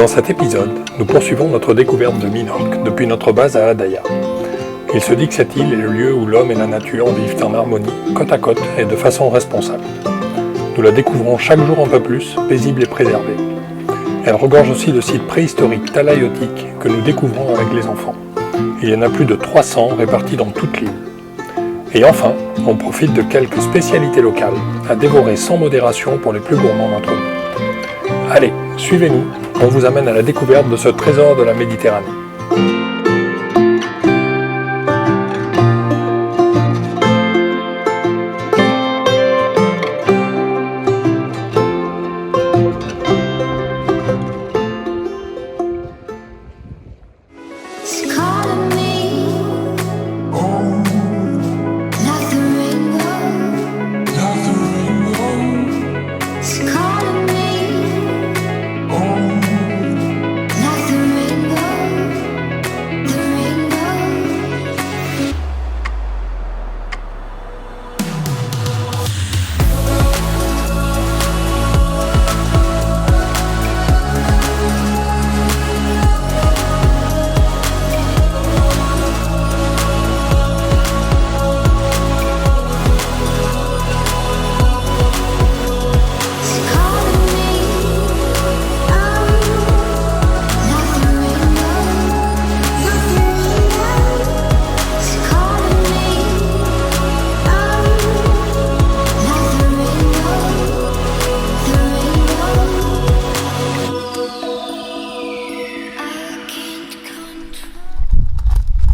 Dans cet épisode, nous poursuivons notre découverte de Minorque depuis notre base à Hadaya. Il se dit que cette île est le lieu où l'homme et la nature vivent en harmonie, côte à côte et de façon responsable. Nous la découvrons chaque jour un peu plus, paisible et préservée. Elle regorge aussi de sites préhistoriques talaïotiques que nous découvrons avec les enfants. Il y en a plus de 300 répartis dans toute l'île. Et enfin, on profite de quelques spécialités locales à dévorer sans modération pour les plus gourmands d'entre nous. Allez, suivez-nous, on vous amène à la découverte de ce trésor de la Méditerranée.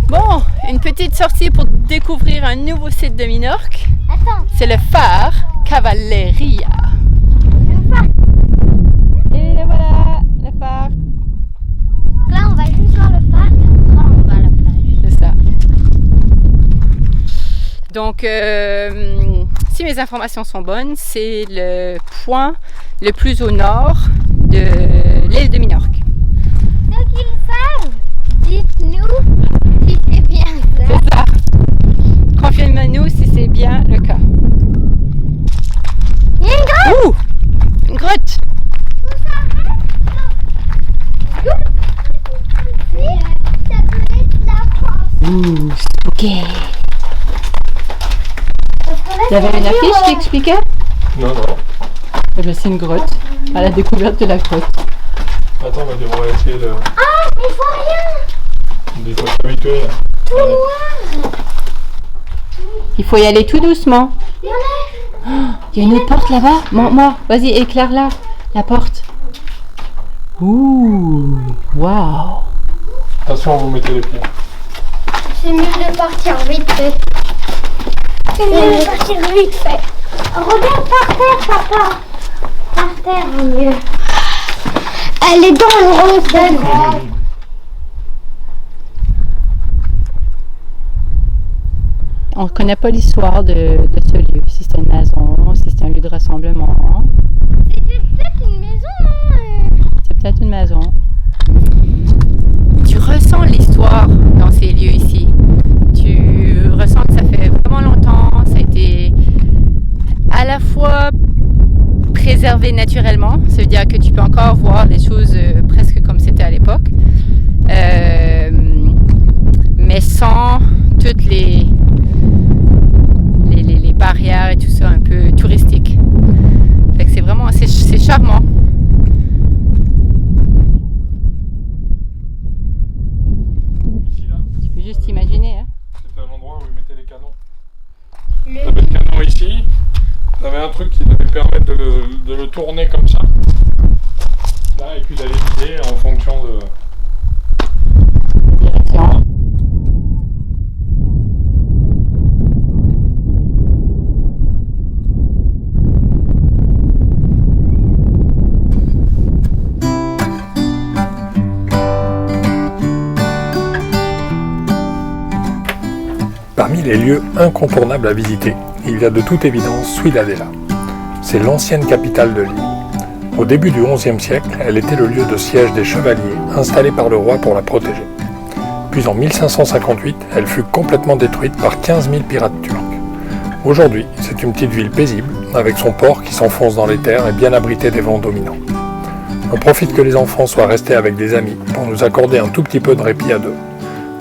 Bon, une petite sortie pour découvrir un nouveau site de Minorque. Attends. C'est le phare Cavalleria. Le phare. Et le voilà, le phare. Là, on va juste voir le phare et après on va à la plage. C'est ça. Donc, si mes informations sont bonnes, c'est le point le plus au nord de l'île de Minorque. Ceux qui le savent, dites-nous si c'est bien ça. C'est ça. Confirmez-nous si c'est bien le cas. Il y a une grotte. Ouh! Une grotte! Ça peut être la France. Ouh, spooky! Il y avait une affiche qui expliquait? Non. Eh bien, c'est une grotte, à la découverte de la grotte. Attends, on va essayer de... Ah, mais il faut rien. Des fois s'habituer. Tout noir. Il faut y aller tout doucement. Il y en a. Il y a une autre porte là-bas. Moi, vas-y, éclaire-la, la porte. Ouh, waouh. Attention, vous mettez les pieds. C'est mieux de partir vite fait. C'est mieux de partir vite fait. Regarde par terre, papa. Par terre, mieux. Elle est dangereuse, d'accord. On ne connaît pas l'histoire de ce lieu, si c'est une maison, si c'est un lieu de rassemblement. C'était peut-être une maison, non? C'est peut-être une maison. Tu ressens l'histoire dans ces lieux ici. Tu ressens que ça fait vraiment longtemps, ça a été à la fois préservé naturellement, ça veut dire que tu peux encore voir les choses presque comme c'était à l'époque, mais sans toutes les barrières et tout ça un peu touristique. Fait que c'est vraiment c'est charmant. Ici, là, Tu peux juste imaginer. Hein? c'était l'endroit où ils mettaient les canons. Vous avez le canon ici. Vous avez un truc qui devait permettre de le tourner comme ça. Là, et puis d'aller vider en fonction de... Direction. Parmi les lieux incontournables à visiter, il y a de toute évidence Ciudadela. C'est l'ancienne capitale de l'île. Au début du XIe siècle, elle était le lieu de siège des chevaliers installés par le roi pour la protéger. Puis en 1558, elle fut complètement détruite par 15 000 pirates turcs. Aujourd'hui, c'est une petite ville paisible, avec son port qui s'enfonce dans les terres et bien abrité des vents dominants. On profite que les enfants soient restés avec des amis pour nous accorder un tout petit peu de répit à deux.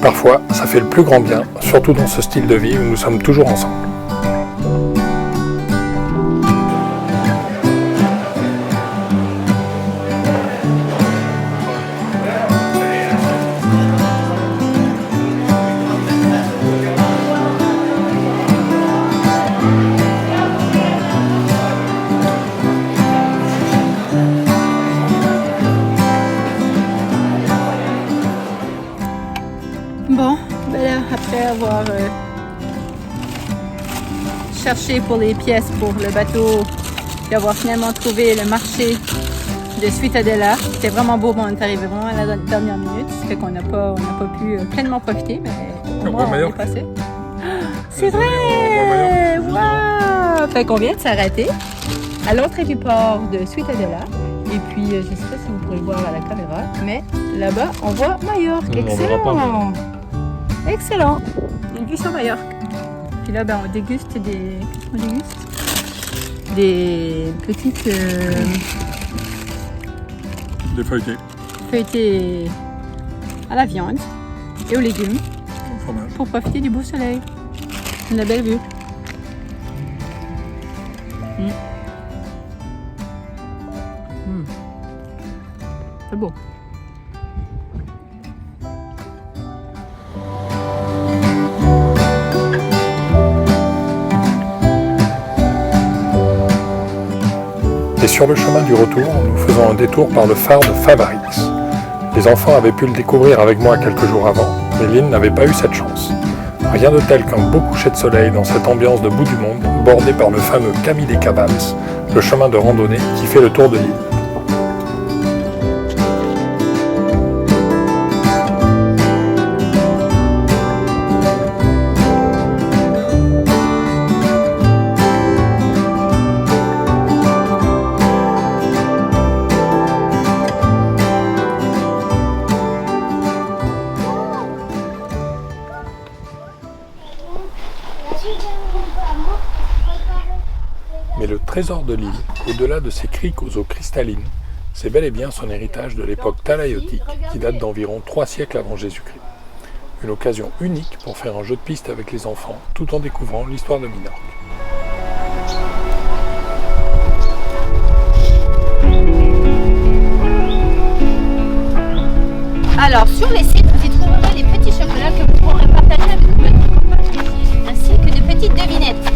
Parfois, ça fait le plus grand bien, surtout dans ce style de vie où nous sommes toujours ensemble. Bon, ben là, après avoir cherché pour les pièces pour le bateau et avoir finalement trouvé le marché de Ciutadella, c'était vraiment beau, on est arrivé vraiment à la dernière minute, ce fait qu'on n'a pas pu pleinement profiter, mais au moins on est passé. C'est vrai! Waouh! Fait qu'on vient de s'arrêter à l'entrée du port de Ciutadella. Et puis, je ne sais pas si vous pourrez le voir à la caméra, mais là-bas, on voit Majorque. Excellent! Excellent! Une vue sur Majorque. Puis là, on déguste des petites... Des feuilletés. Feuilletés à la viande et aux légumes. Au fromage. Pour profiter du beau soleil. Une belle vue. C'est beau. Et sur le chemin du retour, nous faisons un détour par le phare de Favarix. Les enfants avaient pu le découvrir avec moi quelques jours avant, mais Lynn n'avait pas eu cette chance. Rien de tel qu'un beau coucher de soleil dans cette ambiance de bout du monde, bordé par le fameux Camí des Cabals, le chemin de randonnée qui fait le tour de l'île. Mais le trésor de l'île, au-delà de ses criques aux eaux cristallines, c'est bel et bien son héritage de l'époque talaïotique qui date d'environ 3 siècles avant Jésus-Christ. Une occasion unique pour faire un jeu de piste avec les enfants tout en découvrant l'histoire de Minorque. Alors, sur les sites, vous y trouverez les petits chocolats que vous pourrez partager avec votre copain, ainsi que de petites devinettes.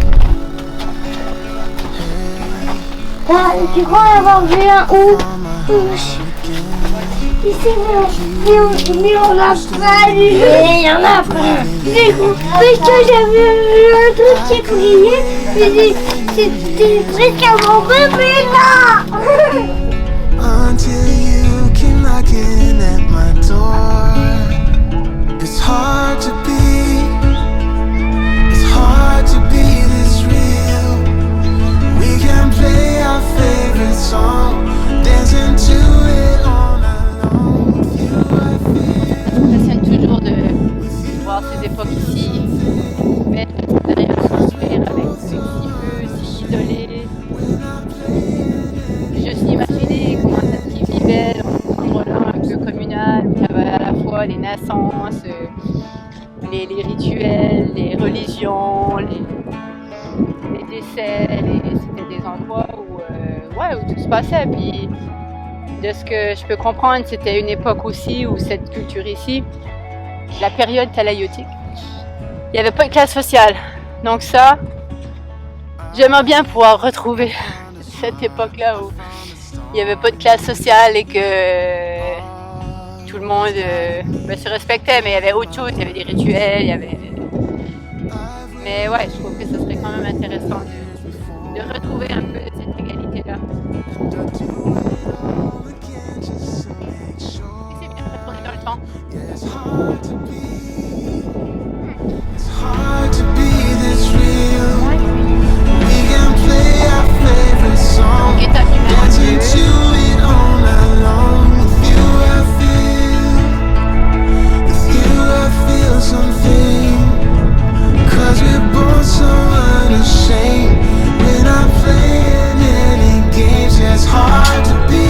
Tu crois avoir vu un où? Ici, mais on n'a pas vu. Il y en a pas. Parce que j'avais vu un truc qui brillait. C'était presque un bon bébé là. Until you came knocking at my door. It's hard to be this real. We can play our favorite song, dancing to it all night long. With you I feel. Ça m'impressionne toujours de voir ces époques ici, mais derrière le construire avec ce petit feu si isolé. Je suis imaginé comment ça se vivait dans un endroit-là un peu communal où il y avait à la fois les naissances, les rituels, les religions, les décès, c'était des endroits où tout se passait. Puis de ce que je peux comprendre, c'était une époque aussi où cette culture ici, la période talaïotique, il n'y avait pas de classe sociale. Donc ça, j'aimerais bien pouvoir retrouver cette époque-là où il n'y avait pas de classe sociale et que tout le monde se respectait, mais il y avait autre chose, il y avait des rituels, Mais ouais, je trouve que ce serait quand même intéressant de retrouver un peu de cette égalité-là. Et c'est bien de retourner dans le temps. It's hard to be this real. We can play our favorite song, Donc étape numéro dancing 2. to it all night long. With you I feel something. 'Cause we're both so unashamed. We're not playing any games. It's hard to be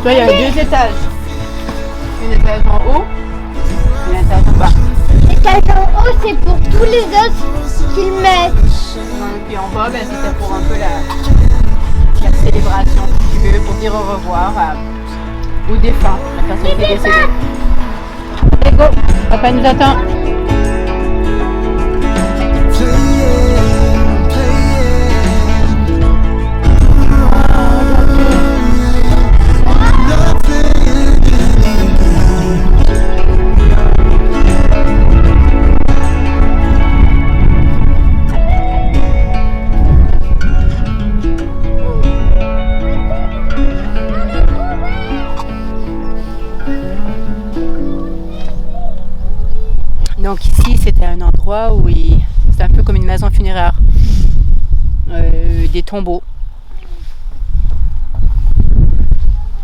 Là, il y a 2 étages. Un étage en haut et un étage en bas. L'étage en haut, c'est pour tous les os qu'ils mettent. Et puis en bas, c'était pour un peu la célébration, si tu veux, pour dire au revoir aux défunts, la personne qui est décédée. Allez, go! Papa nous attend. Donc ici, c'était un endroit où c'est un peu comme une maison funéraire, des tombeaux.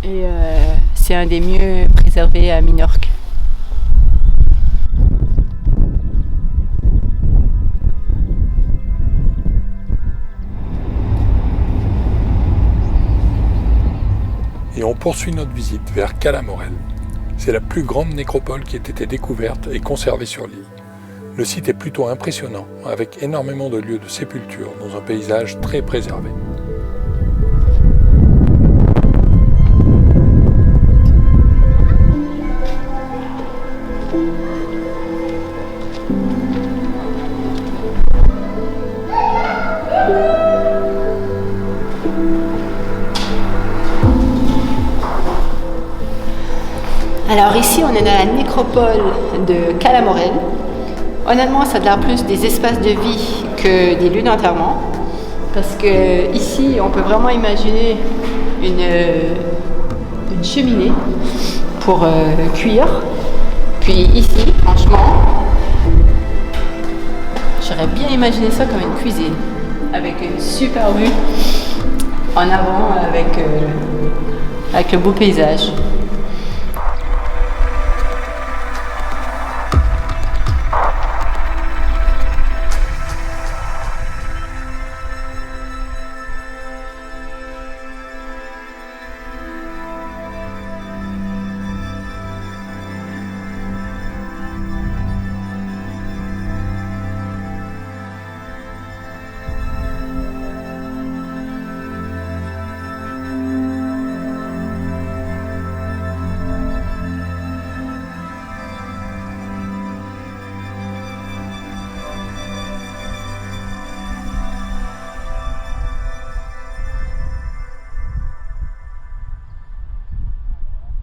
Et c'est un des mieux préservés à Minorque. Et on poursuit notre visite vers Cala Morel. C'est la plus grande nécropole qui ait été découverte et conservée sur l'île. Le site est plutôt impressionnant, avec énormément de lieux de sépulture dans un paysage très préservé. Alors ici, on est dans la nécropole de Cala Morel. Honnêtement, ça a l'air plus des espaces de vie que des lieux d'enterrement. Parce que ici, on peut vraiment imaginer une cheminée pour cuire. Puis ici, franchement, j'aurais bien imaginé ça comme une cuisine. Avec une super vue en avant, avec le beau paysage.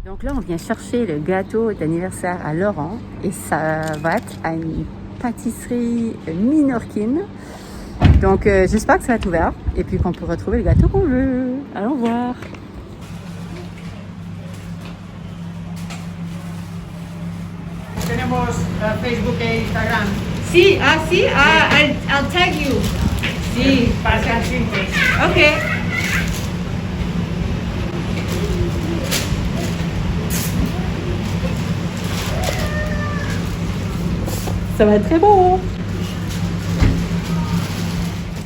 Donc là, on vient chercher le gâteau d'anniversaire à Laurent et ça va être à une pâtisserie minorquine. Donc j'espère que ça va être ouvert et puis qu'on pourra trouver le gâteau qu'on veut. Allons voir. Tenemos Facebook e Instagram. Si, I'll tag you. Si, Para ser simples. ok. Ça va être très bon.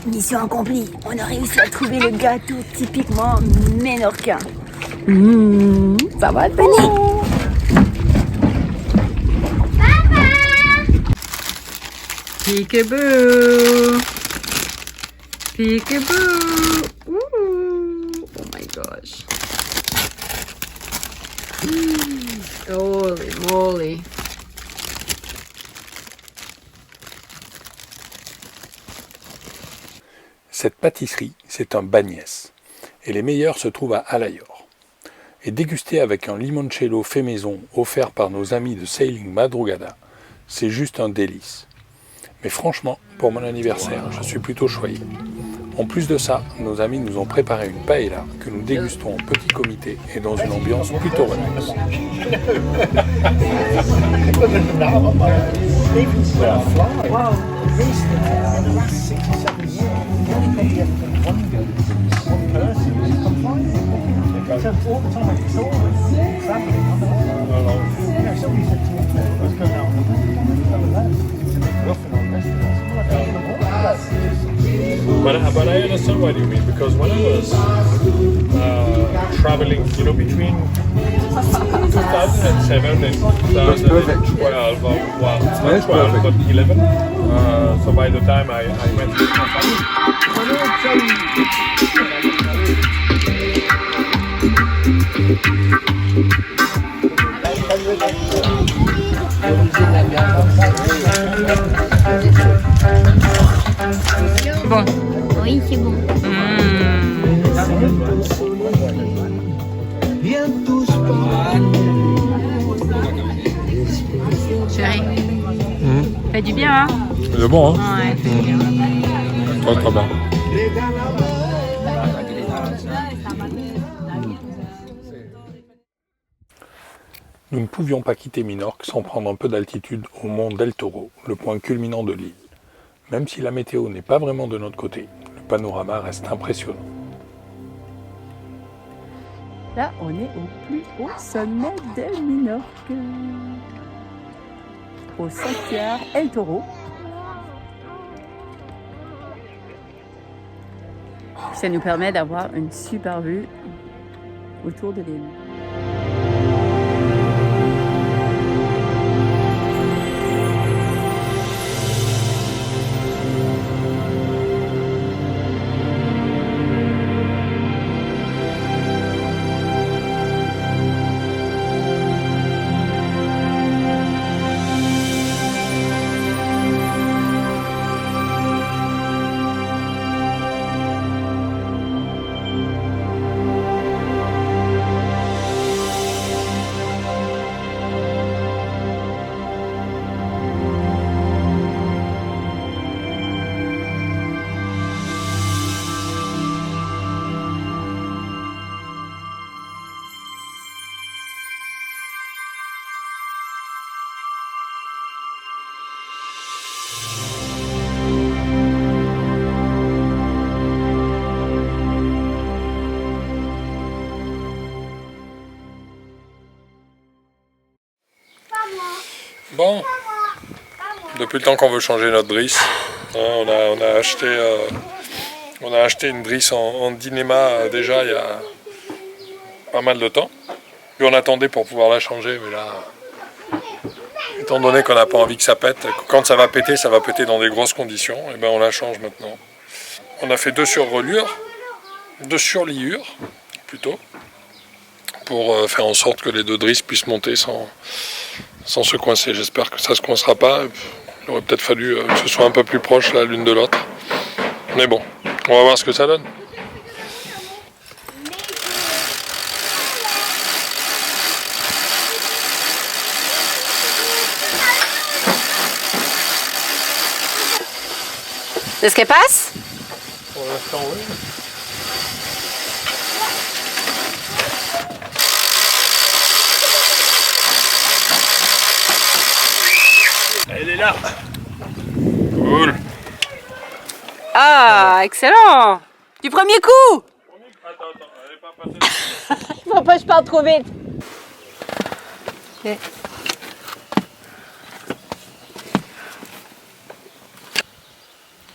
Mission accomplie. On a réussi à trouver le gâteau typiquement ménorquin. Ça va être bon. Peekaboo. Peekaboo. Ooh. Oh my gosh. Holy moly. Cette pâtisserie, c'est un bagnès. Et les meilleurs se trouvent à Alayor. Et dégusté avec un limoncello fait maison offert par nos amis de Sailing Madrugada, c'est juste un délice. Mais franchement, pour mon anniversaire, je suis plutôt choyé. En plus de ça, nos amis nous ont préparé une paella que nous dégustons en petit comité et dans une ambiance plutôt relaxe. But I understand what you mean, because when I was traveling, you know, between 2007 and 2012, well, not 12, but 11. So by the time I went to Bon. Oui, c'est bon. Chérie, fait du bien, hein? C'est bon, hein? Ouais, fait du bien. Très très bien. Nous ne pouvions pas quitter Minorque sans prendre un peu d'altitude au mont Del Toro, le point culminant de l'île. Même si la météo n'est pas vraiment de notre côté, le panorama reste impressionnant. Là, on est au plus haut sommet de Minorque, au sanctuaire El Toro. Ça nous permet d'avoir une super vue autour de l'île. Bon, depuis le temps qu'on veut changer notre drisse, on a acheté une drisse en Dynéma déjà il y a pas mal de temps. Puis on attendait pour pouvoir la changer, mais là, étant donné qu'on n'a pas envie que ça pète, quand ça va péter dans des grosses conditions, et ben on la change maintenant. On a fait 2 surliures plutôt, pour faire en sorte que les 2 drisses puissent monter sans se coincer. J'espère que ça ne se coincera pas. Il aurait peut-être fallu que ce soit un peu plus proche l'une de l'autre. Mais bon, on va voir ce que ça donne. Est-ce qu'elle passe? Pour l'instant, oui. Elle est là. Cool. Ah, excellent! Du premier coup! Attends, elle est pas passée. Faut pas que je parte trop vite. Okay.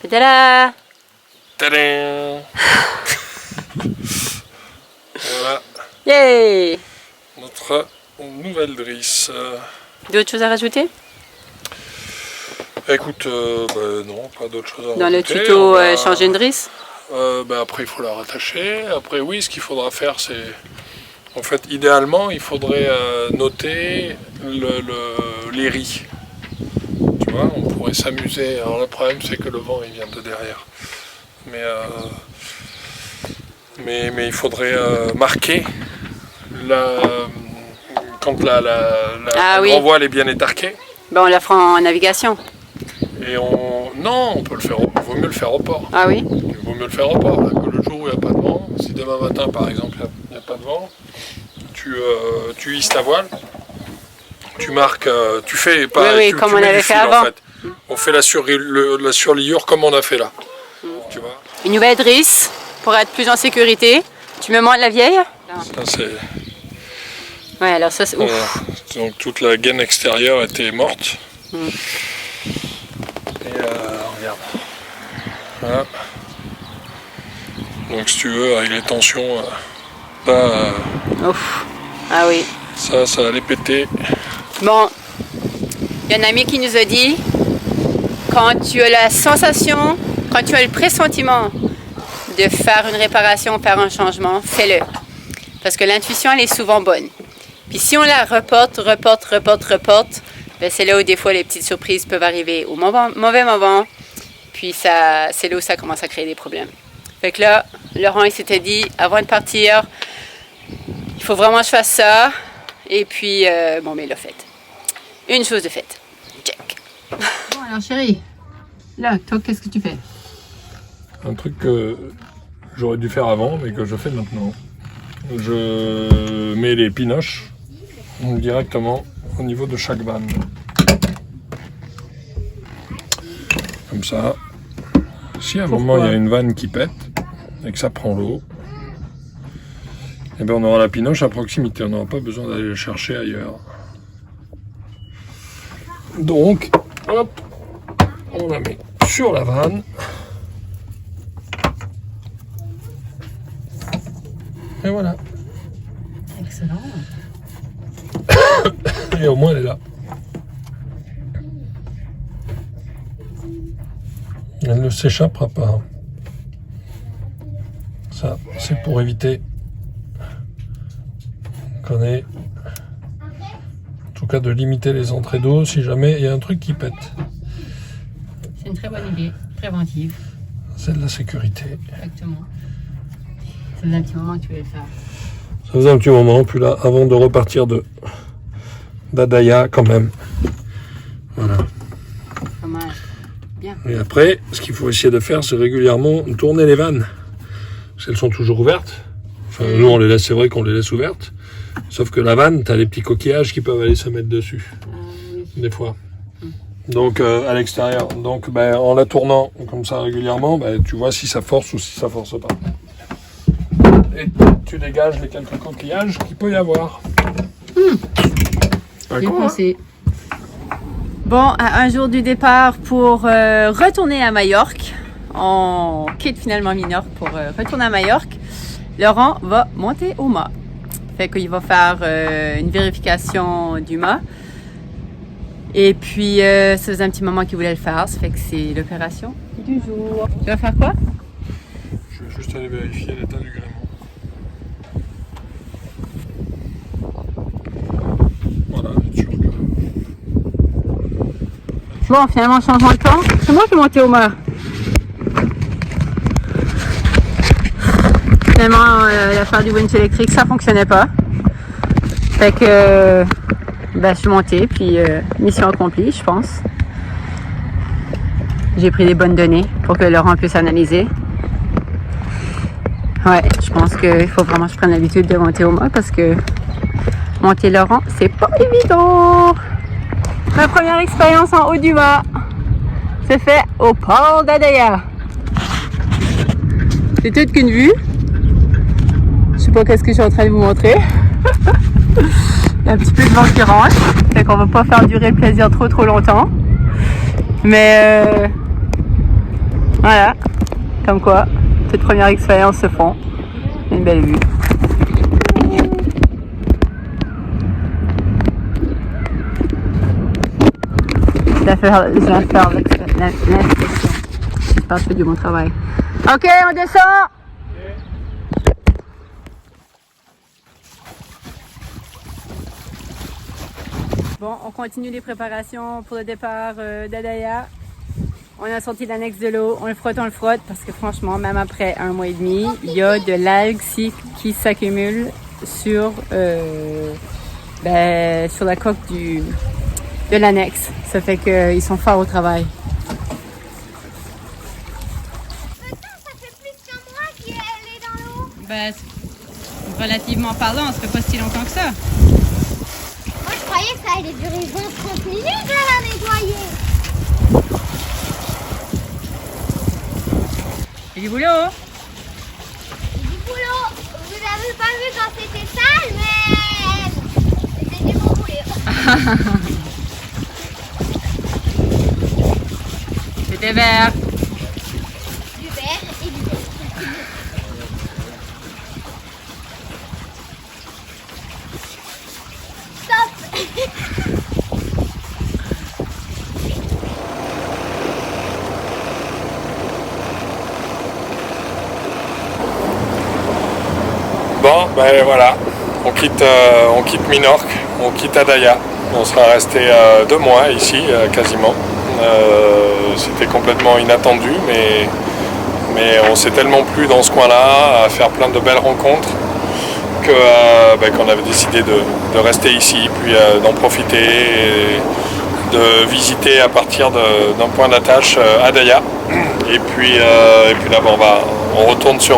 Tada! Tadam. Voilà Yay! notre nouvelle drisse. D'autres choses à rajouter? Écoute, non, pas d'autre chose à Dans le rajouter. tuto On va- changer une drisse? Après, il faut la rattacher. Après, oui, ce qu'il faudra faire, c'est... En fait, idéalement, il faudrait noter les ris. Tu vois, on pourrait s'amuser. Alors, le problème, c'est que le vent, il vient de derrière. Mais il faudrait marquer quand la oui. grand voile est bien étarquée. Ben, on la fera en navigation. Et non, on peut le faire. Il vaut mieux le faire au port. Ah oui? Il vaut mieux le faire au port. Là, que le jour où il n'y a pas de vent, si demain matin par exemple il n'y a pas de vent, tu hisses ta voile, tu marques, tu fais pas. Oui, tu comme mets on avait du fait fil, avant. En fait. On fait la surliure comme on a fait là. Tu vois. Une nouvelle drisse pour être plus en sécurité. Tu me montres la vieille? Ça c'est. Ouais, alors ça c'est ouf. Voilà. Donc toute la gaine extérieure était morte. Et regarde. Voilà. Donc si tu veux, avec les tensions, là, Ouf. Ah oui. ça allait péter. Bon, il y a un ami qui nous a dit, quand tu as la sensation, quand tu as le pressentiment de faire une réparation, faire un changement, fais-le. Parce que l'intuition, elle est souvent bonne. Puis si on la reporte, ben c'est là où des fois les petites surprises peuvent arriver au mauvais moment. Puis c'est là où ça commence à créer des problèmes. Fait que là, Laurent, il s'était dit, avant de partir, il faut vraiment que je fasse ça. Et puis, bon, mais il l'a fait. Une chose de faite. Check. Bon, alors chérie, là, toi, qu'est-ce que tu fais? Un truc que j'aurais dû faire avant, mais que je fais maintenant. Je mets les pinoches directement au niveau de chaque vanne. Comme ça. Si à un moment il y a une vanne qui pète et que ça prend l'eau, eh bien on aura la pinoche à proximité, on n'aura pas besoin d'aller le chercher ailleurs. Donc, hop, on la met sur la vanne. Et voilà. Excellent. Et au moins elle est là. Elle ne s'échappera pas. Ça, c'est pour éviter qu'on ait, en tout cas, de limiter les entrées d'eau si jamais il y a un truc qui pète. C'est une très bonne idée, préventive. C'est de la sécurité. Exactement. Ça faisait un petit moment que tu voulais le faire. Ça faisait un petit moment, puis là, avant de repartir d'Adaïa, quand même. Voilà. Dommage. Bien. Et après, ce qu'il faut essayer de faire, c'est régulièrement tourner les vannes. Parce qu'elles sont toujours ouvertes. Enfin, nous, on les laisse, c'est vrai qu'on les laisse ouvertes. Sauf que la vanne, tu as les petits coquillages qui peuvent aller se mettre dessus. Oui. Des fois. Donc, à l'extérieur. Donc, ben, en la tournant comme ça régulièrement, ben, tu vois si ça force ou si ça force pas. Et tu dégages les quelques coquillages qu'il peut y avoir. Bien pensé. Bon, à un jour du départ pour retourner à Majorque, on quitte finalement Minorque pour retourner à Majorque. Laurent va monter au mât. Fait qu'il va faire une vérification du mât. Et puis, ça faisait un petit moment qu'il voulait le faire. Ça fait que c'est l'opération du jour. Tu vas faire quoi? Je vais juste aller vérifier l'état du gréement. Voilà, être sûr que... Bon, finalement, changement de temps. C'est moi qui vais monter au mât. Finalement, l'affaire du winch électrique, ça fonctionnait pas. Fait que ben, je suis montée, puis mission accomplie, je pense. J'ai pris des bonnes données pour que Laurent puisse analyser. Ouais, je pense qu'il faut vraiment que je prenne l'habitude de monter au mât parce que monter Laurent, c'est pas évident. Ma première expérience en haut du mât se fait au port d'Adaïa. C'est toute qu'une vue. Je sais pas qu'est-ce que je suis en train de vous montrer. Il y a un petit peu de vent qui rentre, fait qu'on va pas faire durer le plaisir trop longtemps. Mais voilà, comme quoi, cette première expérience se font. Une belle vue. Je vais faire l'inspection. J'espère que je fais du bon travail. Ok, on descend. Bon, on continue les préparations pour le départ d'Adaïa. On a sorti l'annexe de l'eau, on le frotte parce que franchement, même après 1 mois et demi, il y a de l'algue qui s'accumule sur la coque de l'annexe. Ça fait qu'ils sont forts au travail. Ça fait plus qu'un mois qu'elle est dans l'eau. Ben, relativement parlant, ça fait pas si longtemps que ça. Moi, je croyais que ça allait durer 20-30 minutes à la nettoyer. C'est du boulot. Du boulot. Vous avez pas vu quand c'était sale, mais c'était du bon boulot. C'était vert. Du vert et du vert. ben voilà, on quitte Minorque, on quitte Adaia. On sera resté 2 mois ici, quasiment. C'était complètement inattendu, mais on s'est tellement plu dans ce coin-là, à faire plein de belles rencontres, qu'on avait décidé de rester ici, puis d'en profiter et de visiter à partir d'un point d'attache Adaia. Et puis là, on retourne sur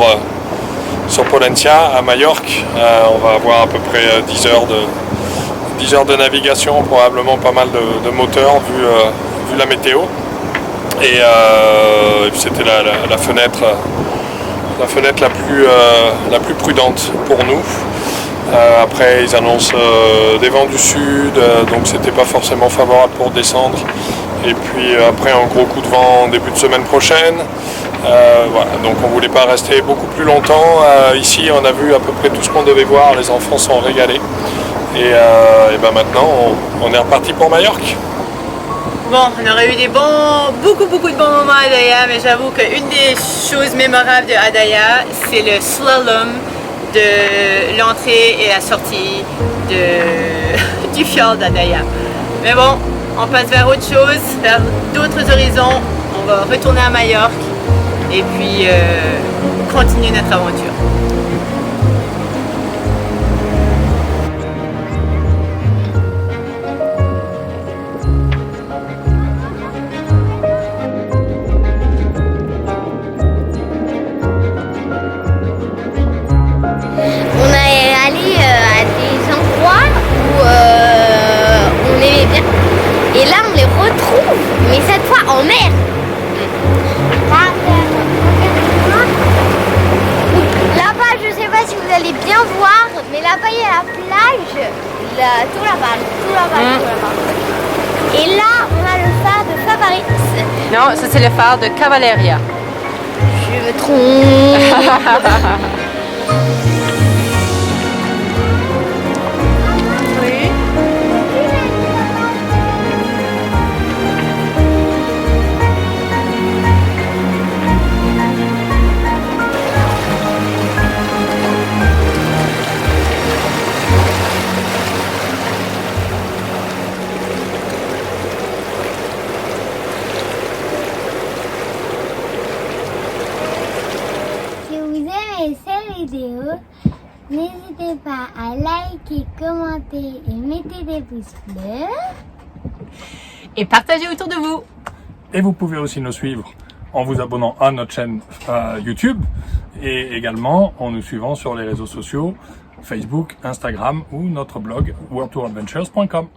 Pollentia, à Majorque. On va avoir à peu près 10 heures de navigation, probablement pas mal de moteurs vu la météo. Et puis c'était la fenêtre la plus prudente pour nous. Après ils annoncent des vents du sud, donc c'était pas forcément favorable pour descendre. Et puis après un gros coup de vent en début de semaine prochaine. Voilà, donc on voulait pas rester beaucoup plus longtemps. Ici on a vu à peu près tout ce qu'on devait voir, les enfants sont régalés. Et ben maintenant on est reparti pour Majorque. Bon, on aurait eu beaucoup de bons moments à Adaia, mais j'avoue qu'une des choses mémorables de Adaia, c'est le slalom de l'entrée et la sortie du fjord d'Adaia. Mais bon, on passe vers autre chose, vers d'autres horizons. On va retourner à Majorque et puis continuer notre aventure. Et là, on les retrouve, mais cette fois en mer. Là-bas, je sais pas si vous allez bien voir, mais là-bas, il y a la plage. Tout là-bas. Et là, on a le phare de Favaris. Non, ça c'est le phare de Cavalleria. Je me trompe. N'hésitez pas à liker, commenter et mettre des pouces bleus. Et partagez autour de vous. Et vous pouvez aussi nous suivre en vous abonnant à notre chaîne YouTube et également en nous suivant sur les réseaux sociaux Facebook, Instagram ou notre blog worldtouradventures.com.